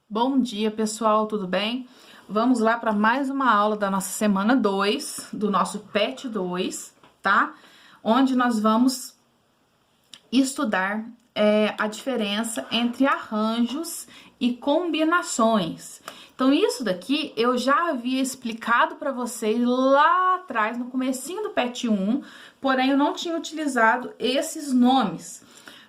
Bom dia, pessoal, tudo bem? Vamos lá para mais uma aula da nossa semana 2, do nosso PET 2, tá? Onde nós vamos estudar a diferença entre arranjos e combinações. Então, isso daqui eu já havia explicado para vocês lá atrás, no comecinho do PET 1, porém eu não tinha utilizado esses nomes.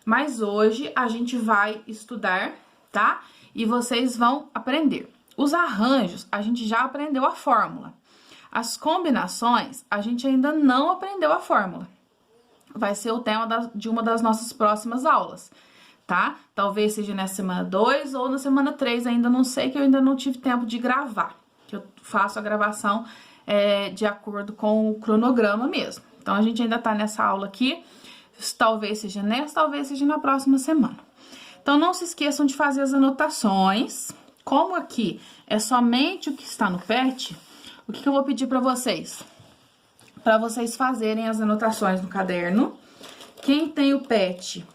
Mas hoje a gente vai estudar, tá? E vocês vão aprender. Os arranjos, a gente já aprendeu a fórmula. As combinações, a gente ainda não aprendeu a fórmula. Vai ser o tema de uma das nossas próximas aulas, tá? Talvez seja na semana 2 ou na semana 3, ainda não sei, que eu ainda não tive tempo de gravar. Que eu faço a gravação de acordo com o cronograma mesmo. Então, a gente ainda tá nessa aula aqui. Talvez seja nessa, talvez seja na próxima semana. Então, não se esqueçam de fazer as anotações. Como aqui é somente o que está no PET, o que eu vou pedir para vocês? Para vocês fazerem as anotações no caderno. Quem tem o PET,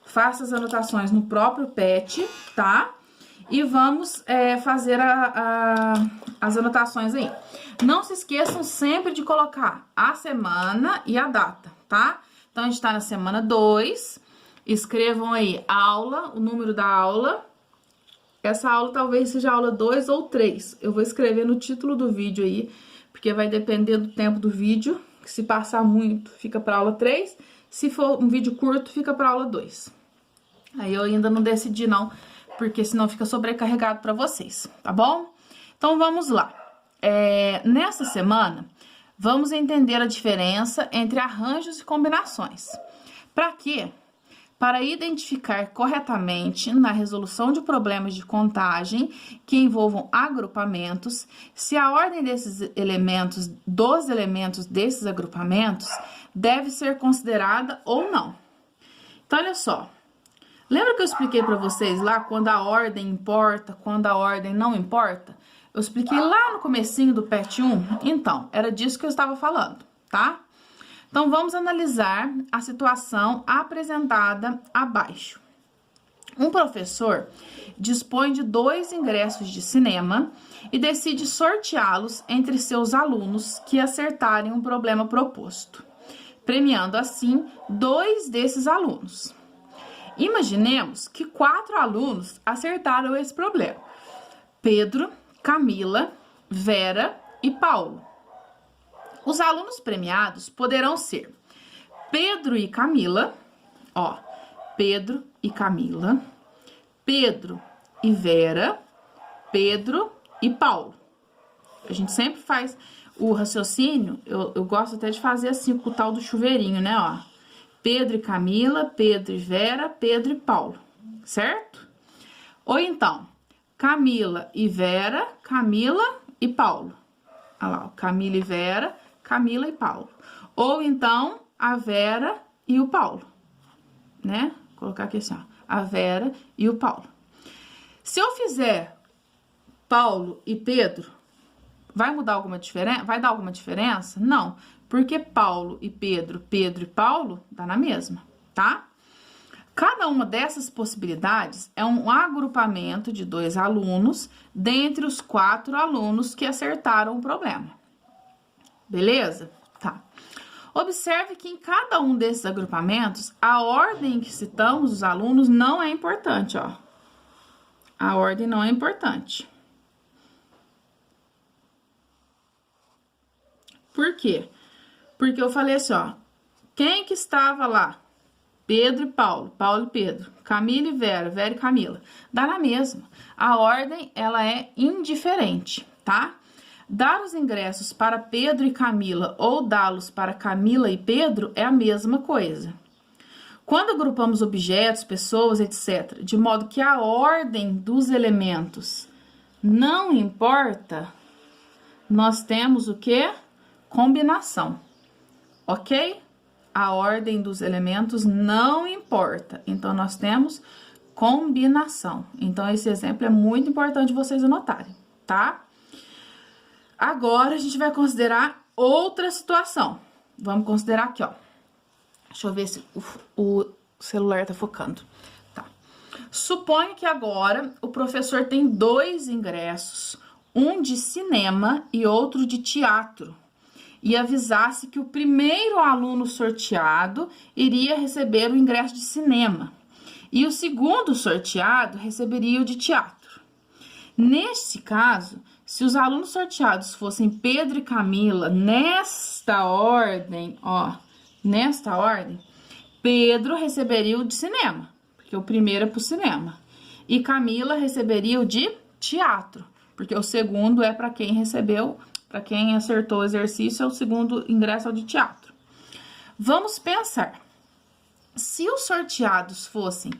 faça as anotações no próprio PET, tá? E vamos fazer as anotações aí. Não se esqueçam sempre de colocar a semana e a data, tá? Então, a gente tá na semana 2. Escrevam aí aula, o número da aula. Essa aula talvez seja aula 2 ou 3. Eu vou escrever no título do vídeo aí, porque vai depender do tempo do vídeo. Que se passar muito, fica para aula 3. Se for um vídeo curto, fica para aula 2. Aí eu ainda não decidi não, porque senão fica sobrecarregado para vocês, tá bom? Então, vamos lá. Nessa semana, vamos entender a diferença entre arranjos e combinações. Para quê? Para identificar corretamente, na resolução de problemas de contagem que envolvam agrupamentos, se a ordem dos elementos desses agrupamentos deve ser considerada ou não. Então, olha só. Lembra que eu expliquei para vocês lá quando a ordem importa, quando a ordem não importa? Eu expliquei lá no comecinho do PET 1? Então, era disso que eu estava falando, tá? Então, vamos analisar a situação apresentada abaixo. Um professor dispõe de 2 ingressos de cinema e decide sorteá-los entre seus alunos que acertarem um problema proposto, premiando assim 2 desses alunos. Imaginemos que 4 alunos acertaram esse problema: Pedro, Camila, Vera e Paulo. Os alunos premiados poderão ser Pedro e Camila, ó, Pedro e Camila, Pedro e Vera, Pedro e Paulo. A gente sempre faz o raciocínio, eu gosto até de fazer assim, com o tal do chuveirinho, né, ó. Pedro e Camila, Pedro e Vera, Pedro e Paulo, certo? Ou então, Camila e Vera, Camila e Paulo. Olha lá, Camila e Vera, Camila e Paulo. Ou então, a Vera e o Paulo, né? Vou colocar aqui assim, ó, a Vera e o Paulo. Se eu fizer Paulo e Pedro, vai mudar alguma diferença? Vai dar alguma diferença? Não, porque Paulo e Pedro, Pedro e Paulo, dá na mesma, tá? Cada uma dessas possibilidades é um agrupamento de 2 alunos dentre os 4 alunos que acertaram o problema. Beleza? Tá. Observe que em cada um desses agrupamentos, a ordem em que citamos os alunos não é importante, ó. A ordem não é importante. Por quê? Porque eu falei assim, ó, quem que estava lá? Pedro e Paulo, Paulo e Pedro, Camila e Vera, Vera e Camila. Dá na mesma. A ordem, ela é indiferente, tá? Dar os ingressos para Pedro e Camila ou dá-los para Camila e Pedro é a mesma coisa. Quando agrupamos objetos, pessoas, etc., de modo que a ordem dos elementos não importa, nós temos o quê? Combinação, ok? A ordem dos elementos não importa, então nós temos combinação. Então, esse exemplo é muito importante vocês anotarem, tá? Agora, a gente vai considerar outra situação. Vamos considerar aqui, ó. Deixa eu ver se o celular tá focando. Tá. Suponha que agora o professor tem 2 ingressos, um de cinema e outro de teatro, e avisasse que o primeiro aluno sorteado iria receber o ingresso de cinema e o segundo sorteado receberia o de teatro. Neste caso, se os alunos sorteados fossem Pedro e Camila, nesta ordem, Pedro receberia o de cinema, porque o primeiro é pro cinema, e Camila receberia o de teatro, porque o segundo é para quem recebeu, para quem acertou o exercício, é o segundo ingresso ao de teatro. Vamos pensar. Se os sorteados fossem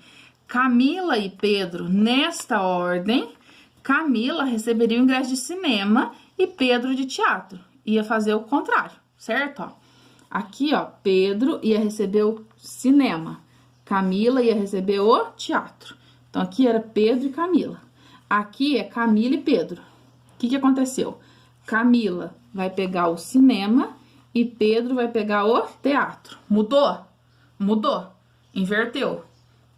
Camila e Pedro nesta ordem, Camila receberia o ingresso de cinema e Pedro de teatro. Ia fazer o contrário, certo? Ó, aqui, ó, Pedro ia receber o cinema. Camila ia receber o teatro. Então, aqui era Pedro e Camila. Aqui é Camila e Pedro. O que aconteceu? Camila vai pegar o cinema e Pedro vai pegar o teatro. Mudou? Mudou. Inverteu.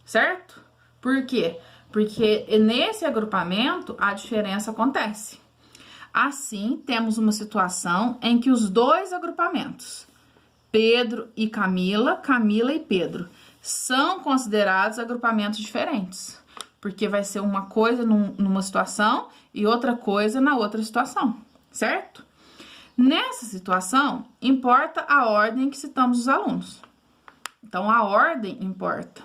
Certo? Por quê? Porque nesse agrupamento a diferença acontece. Assim, temos uma situação em que os 2 agrupamentos, Pedro e Camila, Camila e Pedro, são considerados agrupamentos diferentes. Porque vai ser uma coisa numa situação e outra coisa na outra situação, certo? Nessa situação, importa a ordem que citamos os alunos. Então, a ordem importa.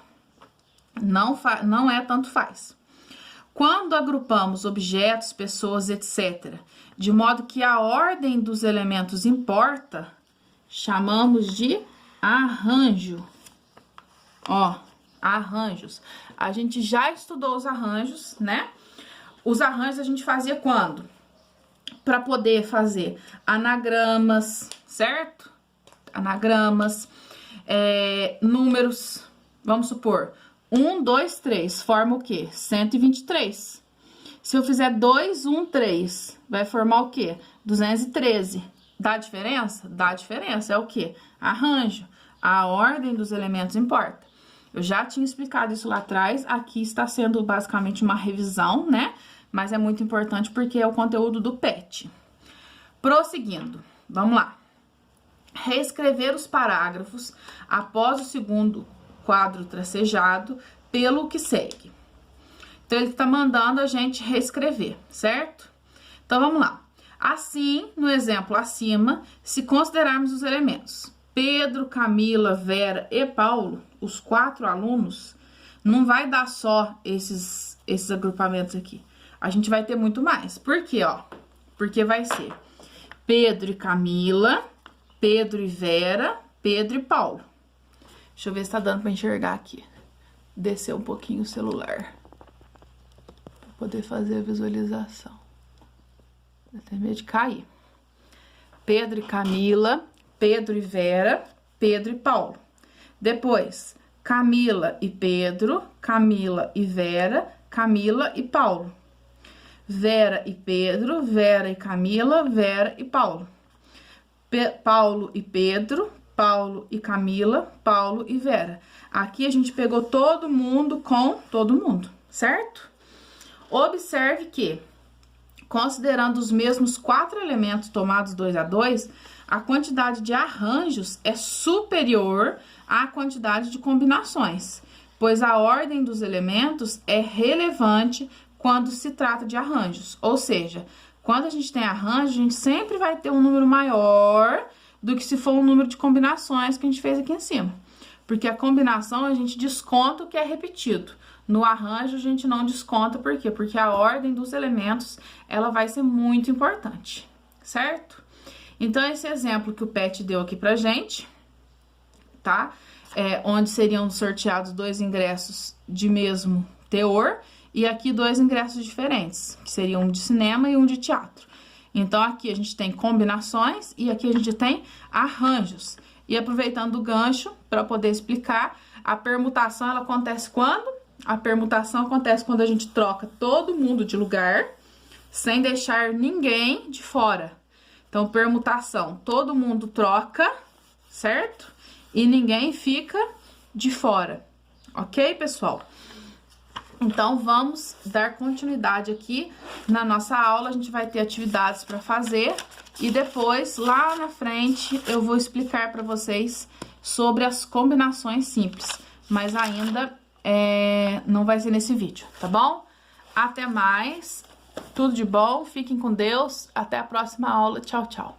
Não é tanto faz. Quando agrupamos objetos, pessoas, etc., de modo que a ordem dos elementos importa, chamamos de arranjo. Ó, arranjos. A gente já estudou os arranjos, né? Os arranjos a gente fazia quando? Para poder fazer anagramas, certo? Anagramas, números, vamos supor, 1, 2, 3, forma o quê? 123. Se eu fizer 2, 1, 3, vai formar o quê? 213. Dá diferença? Dá diferença. É o quê? Arranjo. A ordem dos elementos importa. Eu já tinha explicado isso lá atrás, aqui está sendo basicamente uma revisão, né? Mas é muito importante porque é o conteúdo do PET. Prosseguindo, vamos lá. Reescrever os parágrafos após o segundo quadro tracejado pelo que segue. Então, ele está mandando a gente reescrever, certo? Então, vamos lá. Assim, no exemplo acima, se considerarmos os elementos Pedro, Camila, Vera e Paulo, os 4 alunos, não vai dar só esses agrupamentos aqui. A gente vai ter muito mais. Por quê, ó? Porque vai ser Pedro e Camila, Pedro e Vera, Pedro e Paulo. Deixa eu ver se tá dando pra enxergar aqui. Descer um pouquinho o celular. Pra poder fazer a visualização. Eu tenho medo de cair. Pedro e Camila, Pedro e Vera, Pedro e Paulo. Depois, Camila e Pedro, Camila e Vera, Camila e Paulo. Vera e Pedro, Vera e Camila, Vera e Paulo. Paulo e Pedro, Paulo e Camila, Paulo e Vera. Aqui a gente pegou todo mundo com todo mundo, certo? Observe que, considerando os mesmos 4 elementos tomados 2 a 2, a quantidade de arranjos é superior à quantidade de combinações, pois a ordem dos elementos é relevante quando se trata de arranjos. Ou seja, quando a gente tem arranjo, a gente sempre vai ter um número maior do que se for um número de combinações que a gente fez aqui em cima. Porque a combinação a gente desconta o que é repetido. No arranjo a gente não desconta, por quê? Porque a ordem dos elementos, ela vai ser muito importante, certo? Então, esse exemplo que o PET deu aqui pra gente, tá? Onde seriam sorteados 2 ingressos de mesmo teor, e aqui 2 ingressos diferentes, que seriam um de cinema e um de teatro. Então, aqui a gente tem combinações e aqui a gente tem arranjos. E aproveitando o gancho para poder explicar, a permutação ela acontece quando? A permutação acontece quando a gente troca todo mundo de lugar, sem deixar ninguém de fora. Então, permutação, todo mundo troca, certo? E ninguém fica de fora. Ok, pessoal? Então, vamos dar continuidade aqui na nossa aula. A gente vai ter atividades para fazer e depois, lá na frente, eu vou explicar para vocês sobre as combinações simples. Mas ainda não vai ser nesse vídeo, tá bom? Até mais, tudo de bom, fiquem com Deus, até a próxima aula, tchau, tchau.